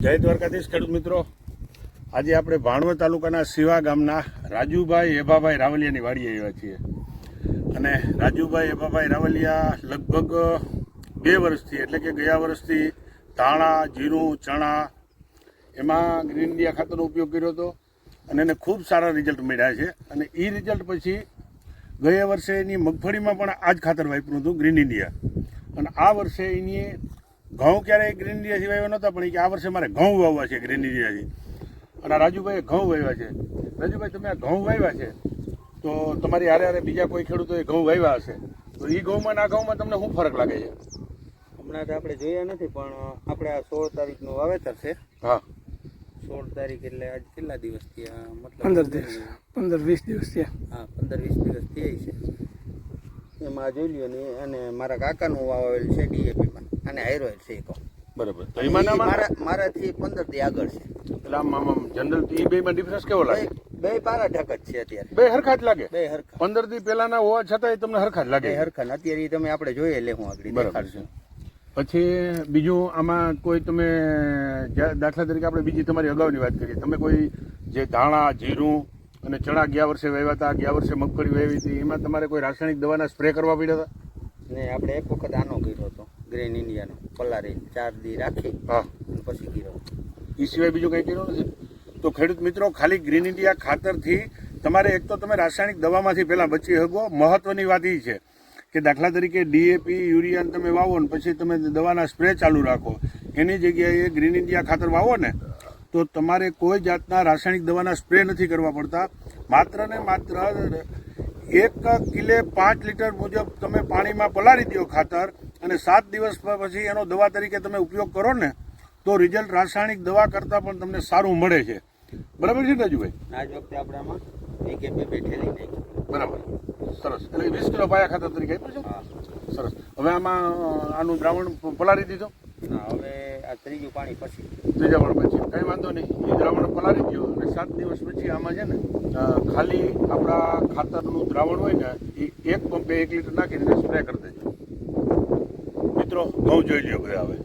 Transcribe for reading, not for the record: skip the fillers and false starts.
જય દ્વારકાધીશ ખેડૂત મિત્રો, આજે આપણે ભાણવડ તાલુકાના સિવા ગામના રાજુભાઈ એભાભાઈ રાવલિયાની વાડીએ આવ્યા છીએ. અને રાજુભાઈ એભાભાઈ રાવલિયા લગભગ 2 વર્ષથી એટલે કે ગયા વર્ષથી ધાણા, જીરું, ચણા એમાં ગ્રીન ઇન્ડિયા ખાતરનો ઉપયોગ કર્યો હતો અને એને ખૂબ સારા રિઝલ્ટ મળ્યા છે. અને એ રિઝલ્ટ પછી ગયા વર્ષે એની મગફળીમાં પણ આ જ ખાતર વાપર્યું હતું, ગ્રીન ઇન્ડિયા. અને આ વર્ષે એની ઘઉં ક્યારેય ગ્રીન ઇન્ડિયા સિવાય નહોતા, પણ કે આ વર્ષે મારે ઘઉં વાવવા છે ગ્રીન ઇન્ડિયાથી. અને રાજુભાઈએ ઘઉં વાવ્યા છે. રાજુભાઈ, તમે આ ઘઉં વાવ્યા છે તો તમારી હારે હારે બીજા કોઈ ખેડૂતોએ ઘઉં વાવ્યા હશે, તો એ ઘઉંમાં અને આ ઘઉંમાં તમને શું ફરક લાગે છે? હમણાં તો આપણે જોયા નથી, પણ આપણે આ 16 તારીખનું વાવેતર છે. હા, 16 તારીખ એટલે આજ કેટલા દિવસ થયા? મતલબ 15-20 દિવસ થયા. હા, 15-20 દિવસ થયા છે. એમાં જોઈ લ્યો ને. અને મારા કાકાનું વાવેલ છે ડીએપીમાં, અને હાઈરોઇડ છે કહો. બરાબર. તો એમાં મારાથી 15 થી આગળ છે. એટલે આમ જનરલ એ બેમાં ડિફરન્સ કેવો લાગે? બે પારા ઢક જ છે અત્યારે. બે હરખા જ લાગે? બે હરખા. 15 થી પહેલાના હોવા છતાંય તમને હરખા જ લાગે? બે હરખા. અત્યારે ઈ તમે આપણે જોઈએ લે હું આગળ દેખાડશું. પછી બીજું આમાં કોઈ તમે દાખલા તરીકે આપણે બીજી તમારી અગાઉની વાત કરીએ, તમે કોઈ જે ધાણા, જીરું અને ચણા ગયા વર્ષે વાવ્યા હતા, ગયા વર્ષે મગફળી વાવી હતી, એમાં તમારે કોઈ રાસાયણિક દવાના સ્પ્રે કરવા પડ્યા હતા? ને આપણે એક વખત આનો કર્યો હતો, ગ્રીન ઇન્ડિયાનો, પલારી 4 દી રાખી હા, અને પછી કર્યો. એ સિવાય બીજું કંઈ કર્યું નથી? તો ખેડૂત મિત્રો, ખાલી ગ્રીન ઇન્ડિયા ખાતરથી તમારે એક તો તમે રાસાયણિક દવામાંથી પહેલાં બચી શકો. મહત્વની વાત એ છે કે દાખલા તરીકે ડીએપી, યુરિયા તમે વાવો ને પછી તમે દવાના સ્પ્રે ચાલુ રાખો, એની જગ્યાએ ગ્રીન ઇન્ડિયા ખાતર વાવો ને તો તમારે કોઈ જાતના રાસાયણિક દવાના સ્પ્રે નથી કરવા પડતા. માત્ર ને માત્ર 1 કિલે 5 લીટર મુજબ તમે પાણીમાં પલાળી દો ખાતર, અને 7 દિવસ પછી એનો દવા તરીકે તમે ઉપયોગ કરો ને તો રિઝલ્ટ રાસાયણિક દવા કરતાં પણ તમને સારું મળે છે. બરાબર છે રાજુભાઈ? આજ વખતે આપણે આમાં 1 કે 2 ઠેલી નાખી. બરાબર, સરસ. એટલે 20 કિલો પાયા ખાતર તરીકે આપ્યું છે? હા, સરસ. હવે આમાં આનું દ્રાવણ પલાળી દીધો? ના, હવે આ ત્રીજું પાણી પછી. ત્રીજા પાણી પછી કંઈ વાંધો નહીં, એ દ્રાવણ પલાળી દો અને 7 દિવસ પછી આમાં છે ને ખાલી આપણા ખાતરનું દ્રાવણ હોય ને એ 1 પંપે 1 લીટર નાખીને સ્પ્રે કરી દેજો. મિત્રો, ઘઉં જોઈ લ્યો બધા હવે.